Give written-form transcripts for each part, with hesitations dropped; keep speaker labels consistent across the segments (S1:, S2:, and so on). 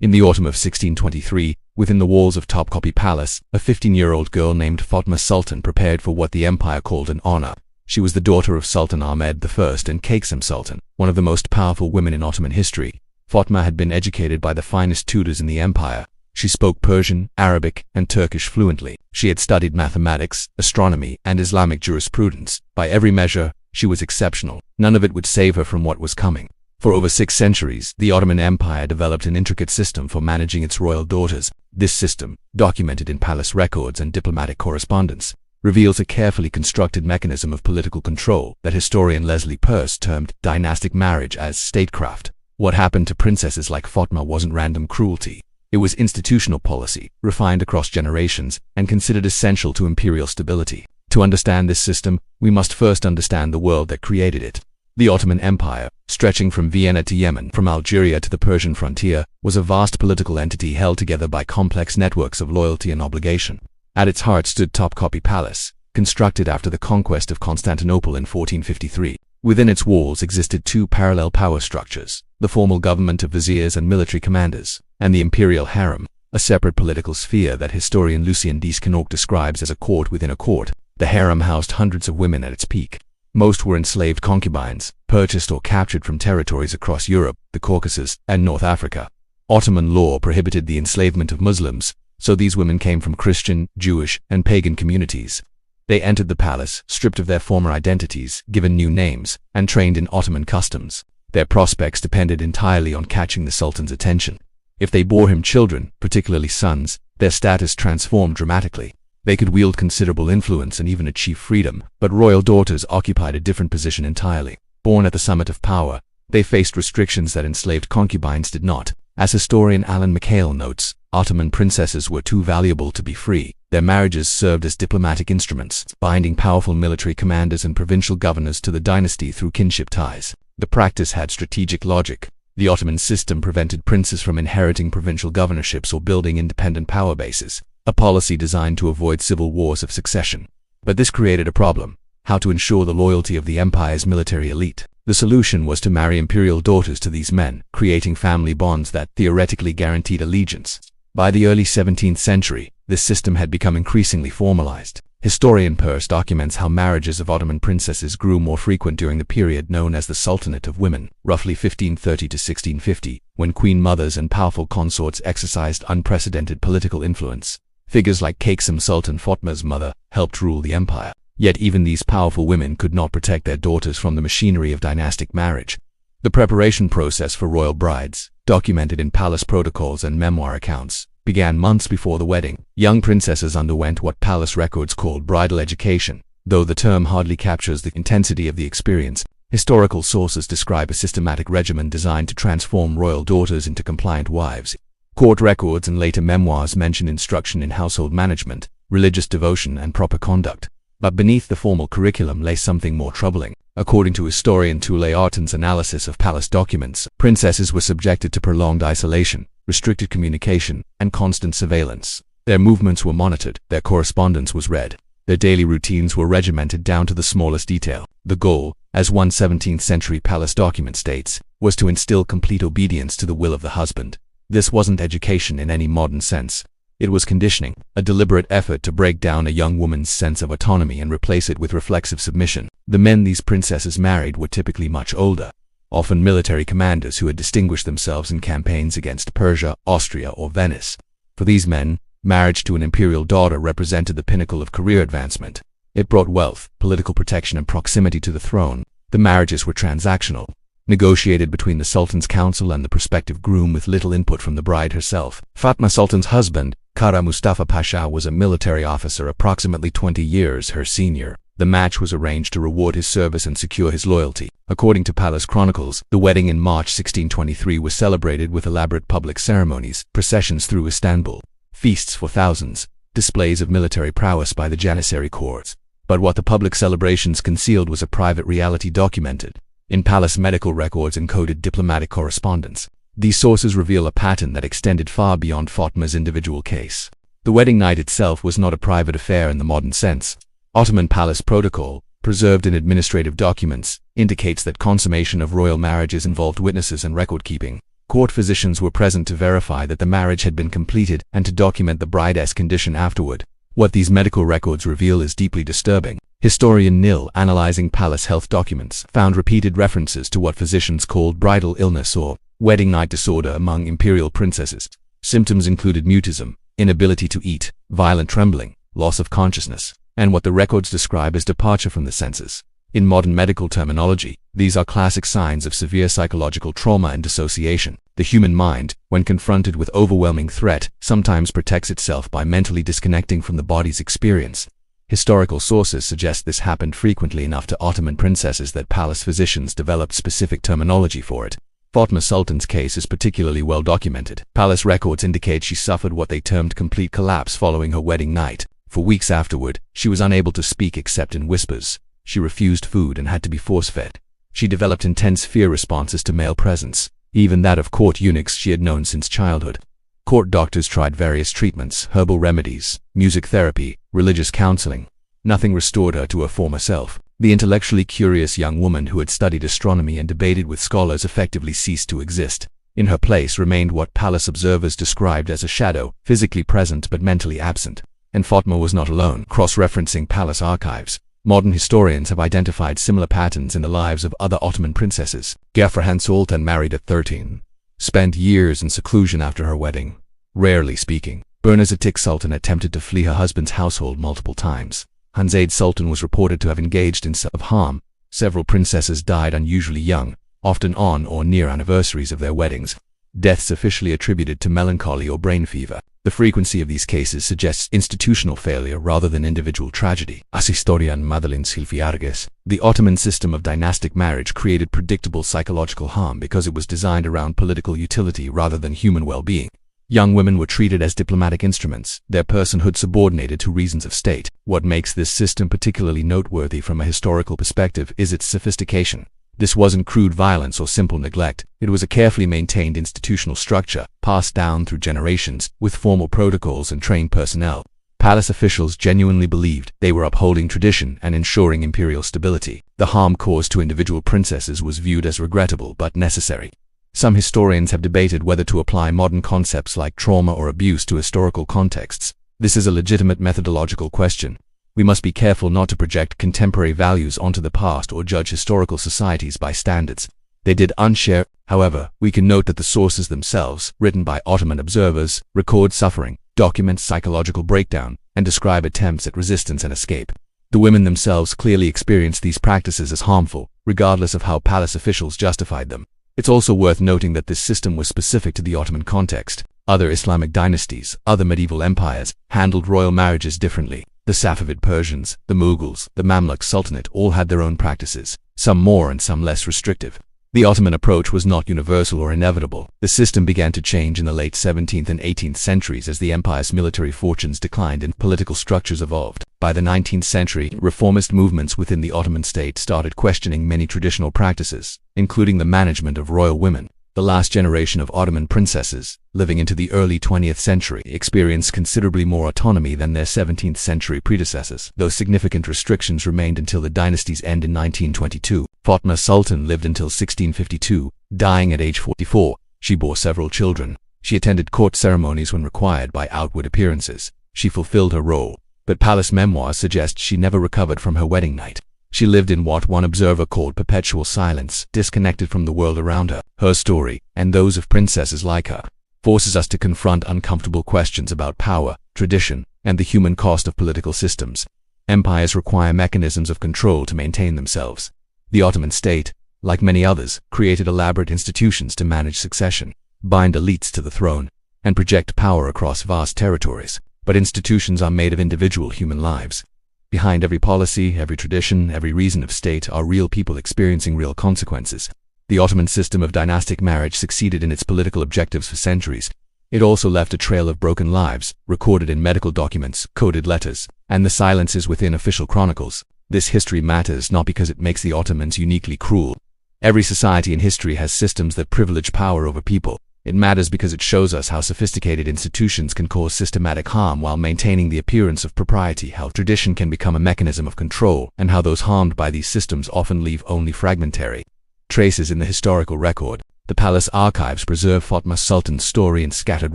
S1: In the autumn of 1623, within the walls of Topkapi Palace, a 15-year-old girl named Fatma Sultan prepared for what the empire called an honor. She was the daughter of Sultan Ahmed I and Kasim Sultan, one of the most powerful women in Ottoman history. Fatma had been educated by the finest tutors in the empire. She spoke Persian, Arabic, and Turkish fluently. She had studied mathematics, astronomy, and Islamic jurisprudence. By every measure, she was exceptional. None of it would save her from what was coming. For over 6 centuries, the Ottoman Empire developed an intricate system for managing its royal daughters. This system, documented in palace records and diplomatic correspondence, reveals a carefully constructed mechanism of political control that historian Leslie Peirce termed dynastic marriage as statecraft. What happened to princesses like Fatma wasn't random cruelty. It was institutional policy, refined across generations, and considered essential to imperial stability. To understand this system, we must first understand the world that created it. The Ottoman Empire, stretching from Vienna to Yemen, from Algeria to the Persian frontier, was a vast political entity held together by complex networks of loyalty and obligation. At its heart stood Topkapi Palace, constructed after the conquest of Constantinople in 1453. Within its walls existed 2 parallel power structures: the formal government of viziers and military commanders, and the imperial harem, a separate political sphere that historian Lucien Desconaux describes as a court within a court. The harem housed hundreds of women at its peak. Most were enslaved concubines, purchased or captured from territories across Europe, the Caucasus, and North Africa. Ottoman law prohibited the enslavement of Muslims, so these women came from Christian, Jewish, and pagan communities. They entered the palace, stripped of their former identities, given new names, and trained in Ottoman customs. Their prospects depended entirely on catching the Sultan's attention. If they bore him children, particularly sons, their status transformed dramatically. They could wield considerable influence and even achieve freedom, but royal daughters occupied a different position entirely. Born at the summit of power, they faced restrictions that enslaved concubines did not. As historian Alan McHale notes, Ottoman princesses were too valuable to be free. Their marriages served as diplomatic instruments, binding powerful military commanders and provincial governors to the dynasty through kinship ties. The practice had strategic logic. The Ottoman system prevented princes from inheriting provincial governorships or building independent power bases, a policy designed to avoid civil wars of succession. But this created a problem: how to ensure the loyalty of the empire's military elite. The solution was to marry imperial daughters to these men, creating family bonds that theoretically guaranteed allegiance. By the early 17th century, this system had become increasingly formalized. Historian Peirce documents how marriages of Ottoman princesses grew more frequent during the period known as the Sultanate of Women, roughly 1530 to 1650, when queen mothers and powerful consorts exercised unprecedented political influence. Figures like Kasim Sultan, Fatma's mother, helped rule the empire. Yet even these powerful women could not protect their daughters from the machinery of dynastic marriage. The preparation process for royal brides, documented in palace protocols and memoir accounts, began months before the wedding. Young princesses underwent what palace records called bridal education. Though the term hardly captures the intensity of the experience, historical sources describe a systematic regimen designed to transform royal daughters into compliant wives. Court records and later memoirs mention instruction in household management, religious devotion, and proper conduct. But beneath the formal curriculum lay something more troubling. According to historian Tule Arton's analysis of palace documents, princesses were subjected to prolonged isolation, restricted communication, and constant surveillance. Their movements were monitored, their correspondence was read, their daily routines were regimented down to the smallest detail. The goal, as one 17th century palace document states, was to instill complete obedience to the will of the husband. This wasn't education in any modern sense. It was conditioning, a deliberate effort to break down a young woman's sense of autonomy and replace it with reflexive submission. The men these princesses married were typically much older, often military commanders who had distinguished themselves in campaigns against Persia, Austria, or Venice. For these men, marriage to an imperial daughter represented the pinnacle of career advancement. It brought wealth, political protection, and proximity to the throne. The marriages were transactional, negotiated between the Sultan's council and the prospective groom with little input from the bride herself. Fatma Sultan's husband, Kara Mustafa Pasha, was a military officer approximately 20 years her senior. The match was arranged to reward his service and secure his loyalty. According to palace chronicles, the wedding in March 1623 was celebrated with elaborate public ceremonies, processions through Istanbul, feasts for thousands, displays of military prowess by the Janissary corps. But what the public celebrations concealed was a private reality documented in palace medical records encoded diplomatic correspondence. These sources reveal a pattern that extended far beyond Fatma's individual case. The wedding night itself was not a private affair in the modern sense. Ottoman palace protocol, preserved in administrative documents, indicates that consummation of royal marriages involved witnesses and record-keeping. Court physicians were present to verify that the marriage had been completed and to document the bride's condition afterward. What these medical records reveal is deeply disturbing. Historian Nil, analyzing palace health documents, found repeated references to what physicians called bridal illness or wedding night disorder among imperial princesses. Symptoms included mutism, inability to eat, violent trembling, loss of consciousness, and what the records describe as departure from the senses. In modern medical terminology, these are classic signs of severe psychological trauma and dissociation. The human mind, when confronted with overwhelming threat, sometimes protects itself by mentally disconnecting from the body's experience. Historical sources suggest this happened frequently enough to Ottoman princesses that palace physicians developed specific terminology for it. Fatma Sultan's case is particularly well documented. Palace records indicate she suffered what they termed complete collapse following her wedding night. For weeks afterward, she was unable to speak except in whispers. She refused food and had to be force-fed. She developed intense fear responses to male presence, even that of court eunuchs she had known since childhood. Court doctors tried various treatments, herbal remedies, music therapy, religious counseling. Nothing restored her to her former self. The intellectually curious young woman who had studied astronomy and debated with scholars effectively ceased to exist. In her place remained what palace observers described as a shadow, physically present but mentally absent. And Fatma was not alone. Cross-referencing palace archives, modern historians have identified similar patterns in the lives of other Ottoman princesses. Gefrahan Sultan, married at 13, spent years in seclusion after her wedding, rarely speaking. Bernazatik Sultan attempted to flee her husband's household multiple times. Hanzaid Sultan was reported to have engaged in self-harm. Several princesses died unusually young, often on or near anniversaries of their weddings. Deaths officially attributed to melancholy or brain fever. The frequency of these cases suggests institutional failure rather than individual tragedy. As historian Madeleine Silfiarges, the Ottoman system of dynastic marriage created predictable psychological harm because it was designed around political utility rather than human well-being. Young women were treated as diplomatic instruments, their personhood subordinated to reasons of state. What makes this system particularly noteworthy from a historical perspective is its sophistication. This wasn't crude violence or simple neglect. It was a carefully maintained institutional structure, passed down through generations, with formal protocols and trained personnel. Palace officials genuinely believed they were upholding tradition and ensuring imperial stability. The harm caused to individual princesses was viewed as regrettable but necessary. Some historians have debated whether to apply modern concepts like trauma or abuse to historical contexts. This is a legitimate methodological question. We must be careful not to project contemporary values onto the past or judge historical societies by standards they did unshare. However, we can note that the sources themselves, written by Ottoman observers, record suffering, document psychological breakdown, and describe attempts at resistance and escape. The women themselves clearly experienced these practices as harmful, regardless of how palace officials justified them. It's also worth noting that this system was specific to the Ottoman context. Other Islamic dynasties, other medieval empires, handled royal marriages differently. The Safavid Persians, the Mughals, the Mamluk Sultanate all had their own practices, some more and some less restrictive. The Ottoman approach was not universal or inevitable. The system began to change in the late 17th and 18th centuries as the empire's military fortunes declined and political structures evolved. By the 19th century, reformist movements within the Ottoman state started questioning many traditional practices, including the management of royal women. The last generation of Ottoman princesses, living into the early 20th century, experienced considerably more autonomy than their 17th century predecessors, though significant restrictions remained until the dynasty's end in 1922. Fatma Sultan lived until 1652, dying at age 44. She bore several children. She attended court ceremonies when required by outward appearances. She fulfilled her role, but palace memoirs suggest she never recovered from her wedding night. She lived in what one observer called perpetual silence, disconnected from the world around her. Her story, and those of princesses like her, forces us to confront uncomfortable questions about power, tradition, and the human cost of political systems. Empires require mechanisms of control to maintain themselves. The Ottoman state, like many others, created elaborate institutions to manage succession, bind elites to the throne, and project power across vast territories. But institutions are made of individual human lives. Behind every policy, every tradition, every reason of state are real people experiencing real consequences. The Ottoman system of dynastic marriage succeeded in its political objectives for centuries. It also left a trail of broken lives, recorded in medical documents, coded letters, and the silences within official chronicles. This history matters not because it makes the Ottomans uniquely cruel. Every society in history has systems that privilege power over people. It matters because it shows us how sophisticated institutions can cause systematic harm while maintaining the appearance of propriety, how tradition can become a mechanism of control, and how those harmed by these systems often leave only fragmentary traces in the historical record. The palace archives preserve Fatma Sultan's story in scattered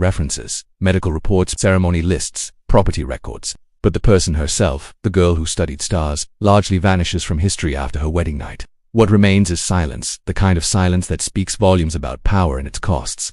S1: references, medical reports, ceremony lists, property records. But the person herself, the girl who studied stars, largely vanishes from history after her wedding night. What remains is silence, the kind of silence that speaks volumes about power and its costs.